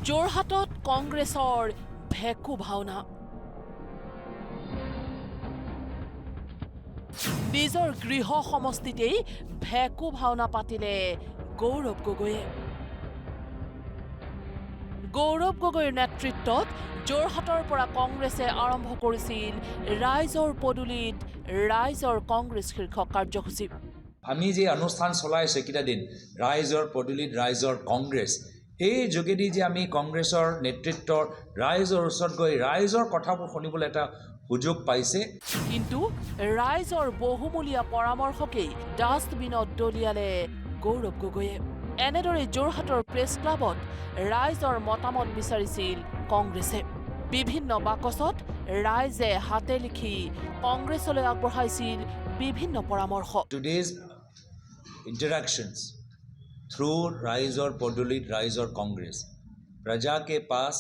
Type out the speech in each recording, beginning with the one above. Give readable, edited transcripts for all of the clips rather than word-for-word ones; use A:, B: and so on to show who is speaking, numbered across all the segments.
A: যোৰহাটত কংগ্ৰেছৰ ভেকু ভাওনা নিজৰ গৃহ সমষ্টিতেই ভেকু ভাওনা পাতিলে গৌৰৱ গগৈয়ে নেতৃত্বত যোৰহাটৰ পৰা কংগ্ৰেছে আৰম্ভ কৰিছিল ৰাইজৰ পদূলিত ৰাইজৰ কংগ্ৰেছ শীৰ্ষক কাৰ্যসূচী
B: আমি যে অনুষ্ঠান চলাই আছো কিটা দিন ৰাইজৰ পদূলিত ৰাইজৰ কংগ্ৰেছ এই যোগেদি যে আমি কংগ্ৰেছৰ নেতৃত্বৰ ৰাইজৰ ওচৰত গৈ ৰাইজৰ কথাবোৰ শুনিবলৈ এটা সুযোগ পাইছে
A: কিন্তু ৰাইজৰ বহুমূলীয়া পৰামৰ্শকেই ডাষ্টবিনত দলিয়ালে গৌৰৱ গগৈয়ে এনেদৰে যোৰহাটৰ প্ৰেছ ক্লাবত ৰাইজৰ মতামত বিচাৰিছিল কংগ্ৰেছে বিভিন্ন বাকচত ৰাইজে হাতে লিখি কংগ্ৰেছলৈ আগবঢ়াইছিল বিভিন্ন পৰামৰ্শ
B: Today's interactions through राइजर पडुलित राइजर कांग्रेस प्रजा के पास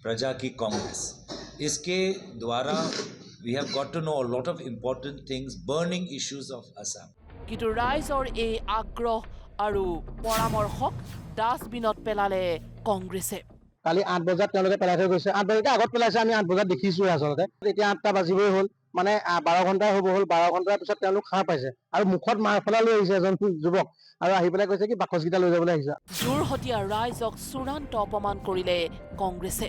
B: प्रजा की कांग्रेस इसके द्वारा we have got to know a lot of important things burning issues of Assam
A: কিন্তু ৰাইজৰ এই আগ্ৰহ আৰু পৰামৰ্শক ডাষ্টবিনত পেলালে কংগ্ৰেছে
C: কালি 8 বজাত তেওঁলোকে পেলাই থৈ গৈছে 8 বজাত আগত পেলাইছে আমি 8 বজাত দেখিছো আচলতে এতিয়া 8টা বাজিবই হ'ল মানে 12 ঘণ্টা হ'ব হ'ল 12 ঘণ্টাৰ পিছত তেওঁলোক খাৰ পাইছে আৰু মুখত মাৰফলা লৈ আহিছে এজন যুৱক আৰু আহি পেলাই কৈছে কি বাকচগিটা লৈ যাবলৈ আহিছে
A: যোৰহটীয়া ৰাইজক চূড়ান্ত অপমান কৰিলে কংগ্ৰেছে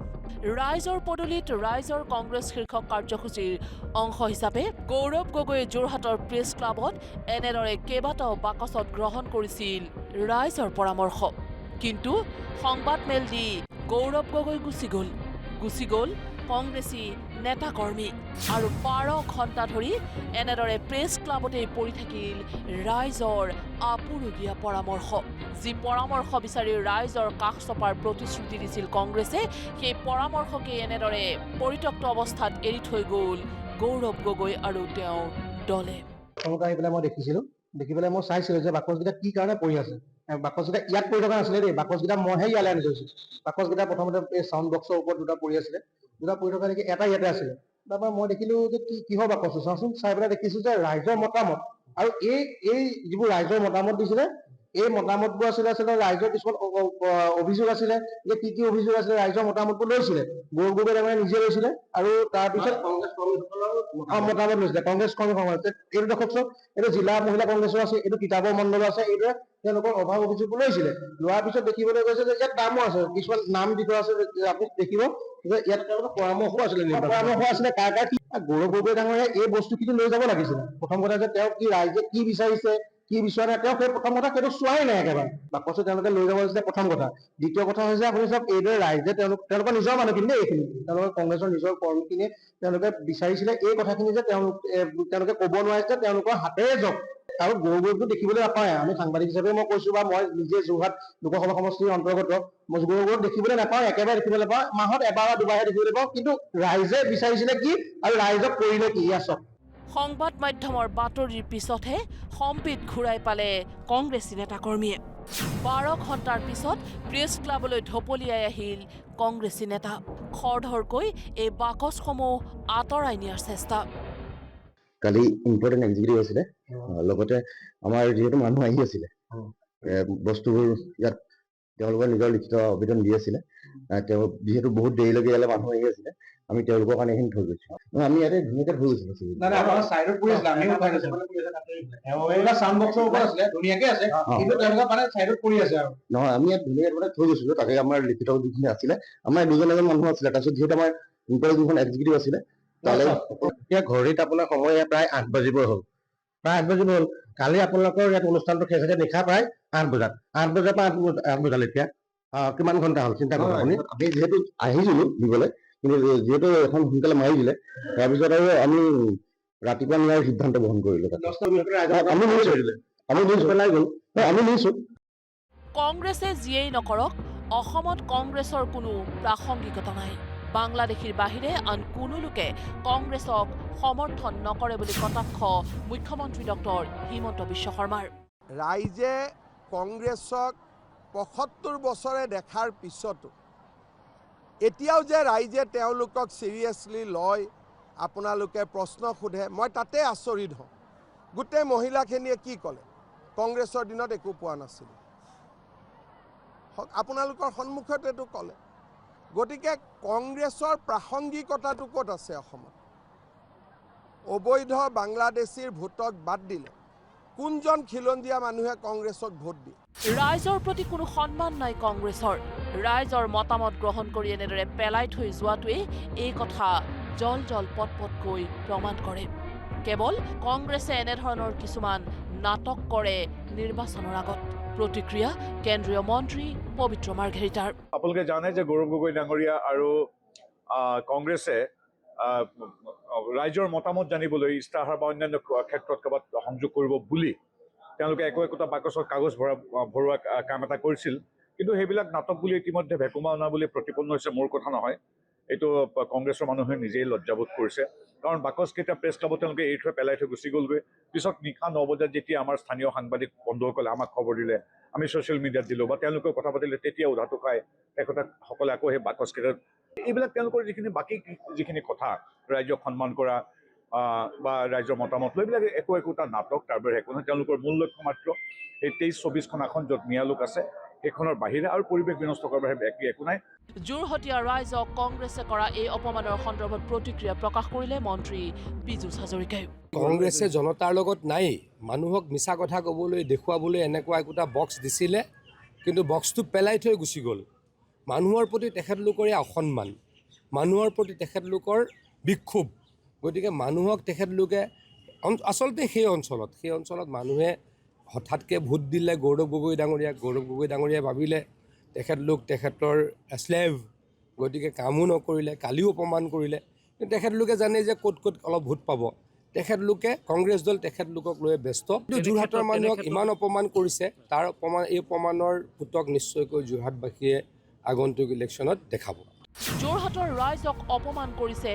A: ৰাইজৰ পদূলিত ৰাইজৰ কংগ্ৰেছ শীৰ্ষক কাৰ্যসূচীৰ অংশ হিচাপে গৌৰৱ গগৈয়ে যোৰহাটৰ প্ৰেছ ক্লাবত এনেদৰে কেইবাটাও বাকচত গ্ৰহণ কৰিছিল ৰাইজৰ পৰামৰ্শ কিন্তু সংবাদ মেল দি গৌৰৱ গগৈ গুচি গ'ল কংগ্ৰেছী নেতা কৰ্মী আৰু 12 ঘণ্টা ধৰি এনেদৰে প্ৰেছ ক্লাবতেই পৰি থাকিল ৰাইজৰ আপুৰুগীয়া পৰামৰ্শ যি পৰামৰ্শ বিচাৰি ৰাইজৰ কাষ চপাৰ প্ৰতিশ্ৰুতি দিছিল কংগ্ৰেছে সেই পৰামৰ্শকে এনেদৰে পৰিত্যক্ত অৱস্থাত এৰি থৈ গ'ল গৌৰৱ গগৈ আৰু তেওঁৰ দলে
C: আহি পেলাই মই দেখি পেলাই মই চাইছিলোঁ যে বাকচগিটা কি কাৰণে পৰি আছে বাকচগিটা ইয়াত পৰি থকা নাছিলে দেই বাকচগিটা মইহে ইয়ালৈ আনি থৈছোঁ বাকচগিটা প্ৰথমতে এই চাউণ্ড বক্সৰ ওপৰত দুটা পৰি আছিলে দুটা পৰি থকা দেখি এটা ইয়াতে আছিলে তাৰপৰা মই দেখিলোঁ যে কিহৰ বাকচ চাওঁচোন চাই পেলাই দেখিছোঁ যে ৰাইজৰ মতামত আৰু এই যিবোৰ ৰাইজৰ মতামত দিছিলে এই মতামতবোৰ আছিলে ৰাইজৰ কিছুমান অভিযোগ আছিলে যে কি অভিযোগ আছিলে ৰাইজৰ মতামতবোৰ লৈছিলে গৌৰৱ গগৈ তাৰমানে নিজে লৈছিলে আৰু তাৰপিছত মতামত লৈছিলে কংগ্ৰেছ কৰ্মী এইটো দেখকচোন এইটো জিলা মহিলা কংগ্ৰেছৰ আছে এইটো কিতাপৰ মণ্ডল আছে এইটোৱে তেওঁলোকৰ অভাৱ অভিযোগবোৰ লৈছিলে লোৱাৰ পিছত দেখিবলৈ গৈছে যে ইয়াত দামো আছে কিছুমান নাম দি থোৱা আছে আপুনি দেখিব যে ইয়াত তেওঁলোকৰ পৰামৰ্শ আছিলে কাৰ কি গৌৰৱ গগৈ ডাঙৰীয়া এই বস্তুখিনি লৈ যাব লাগিছিলে প্ৰথম কথা যে তেওঁ কি ৰাইজে কি বিচাৰিছে কি বিচৰা নাই তেওঁ সেই প্ৰথম কথা সেইটো চোৱাই নাই একেবাৰে বাকচত তেওঁলোকে লৈ যাব লাগিছিলে প্ৰথম কথা দ্বিতীয় কথা হৈছে আপুনি চাওক এইদৰে ৰাইজে তেওঁলোকৰ নিজৰ মানুহখিনি দেই এইখিনি তেওঁলোকৰ কংগ্ৰেছৰ নিজৰ কৰ্মীখিনিয়ে তেওঁলোকে বিচাৰিছিলে এই কথাখিনি যে তেওঁলোকে ক'ব নোৱাৰিছে তেওঁলোকৰ হাতেৰে যাওক আৰু গৌৰৱটো দেখিবলৈ নাপায় আমি সাংবাদিক হিচাপে মই কৈছো বা মই নিজে যোৰহাট লোকসভা সমষ্টিৰ অন্তৰ্গত মই গৌৰৱ দেখিবলৈ নাপাওঁ একেবাৰে দেখিবলৈ নাপাওঁ মাহত এবাৰ বা দুবাৰহে দেখিবলৈ পাওঁ কিন্তু ৰাইজে বিচাৰিছিলে কি আৰু ৰাইজক কৰিলে কি ইয়াত
A: সংবাদ মাধ্যমৰ বাতৰিৰ পিছতহে সম্পিত ঘূৰাই পালে কংগ্ৰেছী নেতাকৰ্মীয়ে 12 ঘণ্টাৰ পিছত প্ৰেছ ক্লাবলৈ ঢপলিয়াই আহিল কংগ্ৰেছী নেতা খৰধৰকৈ এই বাকচসমূহ আঁতৰাই নিয়াৰ চেষ্টা
D: কালি ইম্পৰ্টেণ্ট এক্সিকিউটিভ আছিলে লগতে আমাৰ যিহেতু মানুহ আহি আছিলে বস্তুবোৰ ইয়াত তেওঁলোকৰ নিজৰ লিখিত আবেদন দি আছিলে তেওঁ যিহেতু বহুত দেৰিলৈকে ইয়ালৈ মানুহ আহি আছিলে আমি তেওঁলোকৰ কাৰণে এইখিনি থৈ গৈছো আমি ইয়াতে ধুনীয়াকে থৈ গৈছিলো নহয় আমি ইয়াত ধুনীয়াকে থৈ গৈছিলো তাকে আমাৰ লিখিত যিখিনি আছিলে আমাৰ দুজন এজন মানুহ আছিলে তাৰপিছত যিহেতু আমাৰ ইম্পৰ্টেণ্ট যিখন এক্সিকিউটিভ আছিলে তালৈ এতিয়া ঘড়ীত আপোনাৰ সময় প্ৰায় 8 বাজিবই হ'ল প্ৰায় 8 বাজিব হ'ল কালি আপোনালোকৰ ইয়াত অনুষ্ঠানটো শেষ দেখা প্ৰায় 8 বজাত 8 বজাৰ পৰা 8 বজালৈ এতিয়া কিমান ঘণ্টা হ'ল চিন্তা কৰক আপুনি যিহেতু আহিছিলো দিবলৈ কিন্তু যিহেতু এখন সোনকালে মাৰি দিলে তাৰপিছত আৰু আমি ৰাতিপুৱা নিয়াৰ সিদ্ধান্ত গ্ৰহণ কৰিলো আমি নিছো
A: কংগ্ৰেছে যিয়েই নকৰক অসমত কংগ্ৰেছৰ কোনো প্ৰাসংগিকতা নাই বাংলাদেশীৰ বাহিৰে আন কোনো লোকে কংগ্ৰেছক সমৰ্থন নকৰে বুলি কটাক্ষ মুখ্যমন্ত্ৰী ডক্টৰ হিমন্ত বিশ্ব শৰ্মাৰ
E: ৰাইজে কংগ্ৰেছক ৭৫ বছৰে দেখাৰ পিছতো এতিয়াও যে ৰাইজে তেওঁলোকক সিৰিয়াছলি লয় আপোনালোকে প্ৰশ্ন সোধে মই তাতে আচৰিত হওঁ গোটেই মহিলাখিনিয়ে কি ক'লে কংগ্ৰেছৰ দিনত একো পোৱা নাছিল আপোনালোকৰ সন্মুখতে এইটো ক'লে গতিকে কংগ্ৰেছৰ প্ৰাসংগিকতাটো ক'ত আছে অসমত অবৈধ বাংলাদেশীৰ ভোটক বাদ দিলে কোনজন খিলঞ্জীয়া মানুহে কংগ্ৰেছক ভোট দিয়ে
A: ৰাইজৰ প্ৰতি কোনো সন্মান নাই কংগ্ৰেছৰ ৰাইজৰ মতামত গ্ৰহণ কৰি এনেদৰে পেলাই থৈ যোৱাটোৱে এই কথা জল জল পটপটকৈ প্ৰমাণ কৰে কেৱল কংগ্ৰেছে এনেধৰণৰ কিছুমান নাটক কৰে নিৰ্বাচনৰ আগত প্ৰতিক্ৰিয়া কেন্দ্ৰীয় মন্ত্ৰী পবিত্ৰ মাৰ্ঘেৰিটাৰ
F: আপোনালোকে জানে যে গৌৰৱ গগৈ ডাঙৰীয়া আৰু কংগ্ৰেছে ৰাইজৰ মতামত জানিবলৈ ইস্তাহাৰ বা অন্যান্য ক্ষেত্ৰত ক'ৰবাত সংযোগ কৰিব বুলি তেওঁলোকে একোটা বাকচত কাগজ ভৰোৱা কাম এটা কৰিছিল কিন্তু সেইবিলাক নাটক বুলি ইতিমধ্যে ভেকুমা অনা বুলি প্ৰতিপন্ন হৈছে মোৰ কথা নহয় এইটো কংগ্ৰেছৰ মানুহে নিজেই লজ্জাবোধ কৰিছে কাৰণ বাকচকেইটা প্ৰেছ ক্লাবত তেওঁলোকে এৰি থৈ পেলাই থৈ গুচি গ'লগৈ পিছত নিশা 9 বজাত যেতিয়া আমাৰ স্থানীয় সাংবাদিক বন্ধুসকলে আমাক খবৰ দিলে আমি ছ'চিয়েল মিডিয়াত দিলোঁ বা তেওঁলোকেও কথা পাতিলে তেতিয়া উধাটো খাই তেখেতসকলে আকৌ সেই বাকচকেইটা এইবিলাক তেওঁলোকৰ যিখিনি কথা ৰাইজক সন্মান কৰা বা ৰাইজৰ মতামত লৈ এইবিলাক একোটা নাটক তাৰ বাহিৰে একো নহয় তেওঁলোকৰ মূল লক্ষ্য মাত্ৰ এই 23-24খন আসন য'ত নিয়ালোক আছে সেইখনৰ বাহিৰে আৰু পৰিৱেশ বিনষ্ট কৰাৰ বাহিৰে একো নাই
A: যোৰহটীয়া ৰাইজক কংগ্ৰেছে কৰা এই অপমানৰ সন্দৰ্ভত প্ৰতিক্ৰিয়া প্ৰকাশ কৰিলে মন্ত্ৰী পীযুষ হাজৰিকাই
G: কংগ্ৰেছে জনতাৰ লগত নাই মানুহক মিছা কথা ক'বলৈ দেখুৱাবলৈ এনেকুৱা একোটা বক্স দিছিলে কিন্তু বক্সটো পেলাই থৈ গুচি গ'ল মানুহৰ প্ৰতি তেখেতলোকৰে অসন্মান মানুহৰ প্ৰতি তেখেতলোকৰ বিক্ষোভ গতিকে মানুহক তেখেতলোকে আচলতে সেই অঞ্চলত মানুহে হঠাৎকৈ ভোট দিলে গৌৰৱ গগৈ ডাঙৰীয়াই ভাবিলে তেখেতৰ স্লেভ গতিকে কামো নকৰিলে কালিও অপমান কৰিলে কিন্তু তেখেতলোকে জানে যে ক'ত অলপ ভোট পাব তেখেতলোকে কংগ্ৰেছ দল তেখেতলোকক লৈ ব্যস্ত যোৰহাটৰ মানুহক ইমান অপমান কৰিছে তাৰ এই অপমানৰ পুতক নিশ্চয়কৈ যোৰহাটবাসীয়ে আগন্তুক ইলেকশ্যনত দেখাব
A: যোৰহাটৰ ৰাইজক অপমান কৰিছে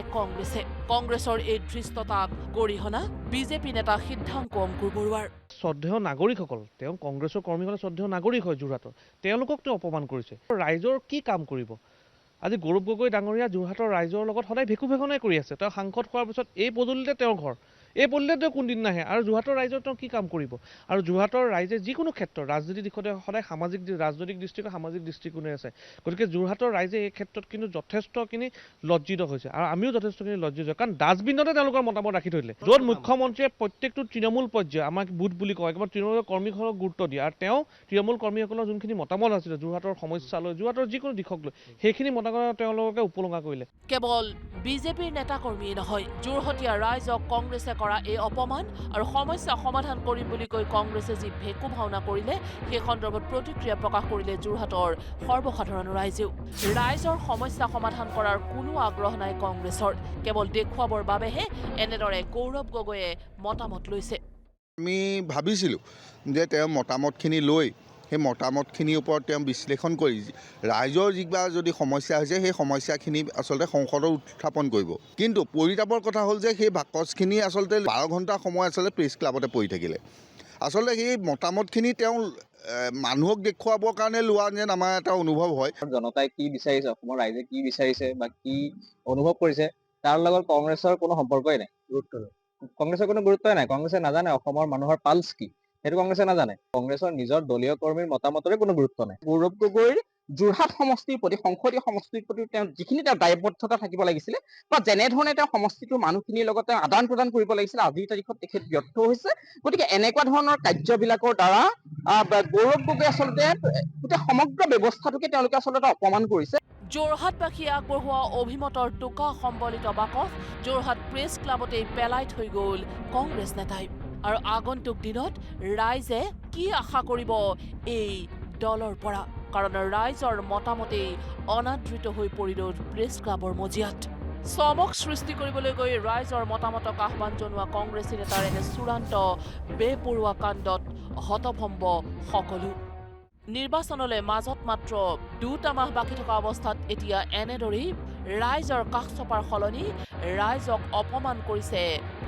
A: কংগ্ৰেছৰ এই ধৃষ্টতাক গৰিহণা বিজেপি নেতা সিদ্ধান্ত অংকুৰ বৰুৱাৰ
H: শ্ৰদ্ধেয় নাগৰিকসকল তেওঁ কংগ্ৰেছৰ কৰ্মীসকলে শ্ৰদ্ধেয় নাগৰিক হয় যোৰহাটৰ তেওঁলোকক তেওঁ অপমান কৰিছে ৰাইজৰ কি কাম কৰিব আজি গৌৰৱ গগৈ ডাঙৰীয়া যোৰহাটৰ ৰাইজৰ লগত সদায় ভেকুভেকুনাই কৰি আছে তেওঁ সাংসদ হোৱাৰ পিছত এই পদূলিতে তেওঁৰ ঘৰ এই পদূলিতে তেওঁ কোনদিন নাহে আৰু যোৰহাটৰ ৰাইজৰ তেওঁ কি কাম কৰিব আৰু যোৰহাটৰ ৰাইজে যিকোনো ক্ষেত্ৰত ৰাজনীতি দিশতে সদায় ৰাজনৈতিক দৃষ্টিকোণ সামাজিক দৃষ্টিকোণে আছে গতিকে যোৰহাটৰ ৰাইজে এই ক্ষেত্ৰত কিন্তু যথেষ্টখিনি লজ্জিত হৈছে আৰু আমিও যথেষ্টখিনি লজ্জিত কাৰণ ডাষ্টবিনতে তেওঁলোকৰ মতামত ৰাখি থৈ দিলে য'ত মুখ্যমন্ত্ৰীয়ে প্ৰত্যেকটো তৃণমূল পৰ্যায় আমাক বুথ বুলি কয় একেবাৰে তৃণমূলৰ কৰ্মীসকলক গুৰুত্ব দিয়ে আৰু তেওঁ তৃণমূল কৰ্মীসকলৰ যোনখিনি মতামত আছিলে যোৰহাটৰ সমস্যা লৈ যোৰহাটৰ যিকোনো দিশক লৈ সেইখিনি মতামত তেওঁলোকে উপলুঙা কৰিলে
A: কেৱল বিজেপিৰ নেতাকৰ্মীয়ে নহয় যোৰহটীয়া ৰাইজক কংগ্ৰেছে কৰা এই অপমান আৰু সমস্যা সমাধান কৰিম বুলি কৈ কংগ্ৰেছে যি ভেকু ভাওনা কৰিলে সেই সন্দৰ্ভত প্ৰতিক্ৰিয়া প্ৰকাশ কৰিলে যোৰহাটৰ সৰ্বসাধাৰণ ৰাইজেও ৰাইজৰ সমস্যা সমাধান কৰাৰ কোনো আগ্ৰহ নাই কংগ্ৰেছৰ কেৱল দেখুৱাবৰ বাবেহে এনেদৰে গৌৰৱ গগৈয়ে মতামত লৈছে
I: আমি ভাবিছিলোঁ যে তেওঁ মতামতখিনি লৈ সেই মতামতখিনিৰ ওপৰত তেওঁ বিশ্লেষণ কৰি ৰাইজৰ যিবা যদি সমস্যা হৈছে সেই সমস্যাখিনি আচলতে সংসদত উত্থাপন কৰিব কিন্তু পৰিতাপৰ কথা হ'ল যে সেই বাকচখিনি আচলতে 12 ঘণ্টা সময় আচলতে প্ৰেছ ক্লাবতে পৰি থাকিলে আচলতে সেই মতামতখিনি তেওঁ মানুহক দেখুৱাবৰ কাৰণে লোৱা যেন আমাৰ এটা অনুভৱ হয়
J: জনতাই কি বিচাৰিছে অসমৰ ৰাইজে কি বিচাৰিছে বা কি অনুভৱ কৰিছে তাৰ লগত কংগ্ৰেছৰ কোনো সম্পৰ্কই নাই কংগ্ৰেছৰ কোনো গুৰুত্বই নাই কংগ্ৰেছে নাজানে অসমৰ মানুহৰ পালছ কি সেইটো কংগ্ৰেছে নাজানে কংগ্ৰেছৰ নিজৰ দলীয় কৰ্মীৰ মতামতৰে কোনো গুৰুত্ব নাই গৌৰৱ গগৈৰ যোৰহাট সমষ্টিৰ প্ৰতি সংসদীয় সমষ্টিৰ প্ৰতি তেওঁ যিখিনি তেওঁ দায়বদ্ধতা থাকিব লাগিছিলে বা যেনেধৰণে তেওঁ সমষ্টিটোৰ মানুহখিনিৰ লগত তেওঁ আদান প্ৰদান কৰিব লাগিছিলে আজিৰ তাৰিখত তেখেত ব্যৰ্থ হৈছে গতিকে এনেকুৱা ধৰণৰ কাৰ্যবিলাকৰ দ্বাৰা গৌৰৱ গগৈ আচলতে গোটেই সমগ্ৰ ব্যৱস্থাটোকে তেওঁলোকে আচলতে অপমান কৰিছে
A: যোৰহাটবাসীয়ে আগবঢ়োৱা অভিমতৰ টোকা সম্বলিত বাকচ যোৰহাট প্ৰেছ ক্লাবতেই পেলাই থৈ গ'ল কংগ্ৰেছ নেতাই আৰু আগন্তুক দিনত ৰাইজে কি আশা কৰিব এই দলৰ পৰা কাৰণ ৰাইজৰ মতামতেই অনাদৃত হৈ পৰিল প্ৰেছ ক্লাবৰ মজিয়াত চমক সৃষ্টি কৰিবলৈ গৈ ৰাইজৰ মতামতক আহ্বান জনোৱা কংগ্ৰেছী নেতাৰ এনে চূড়ান্ত বেপৰুৱা কাণ্ডত হতভম্ব সকলো নিৰ্বাচনলৈ মাজত মাত্ৰ 2 মাহ বাকী থকা অৱস্থাত এতিয়া এনেদৰেই ৰাইজৰ কাষ চপাৰ সলনি ৰাইজক অপমান কৰিছে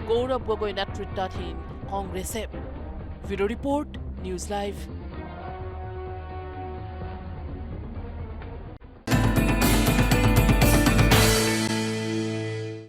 A: গৌৰৱ গগৈ নেতৃত্বাধীন কংগ্ৰেছে। Video' report news live.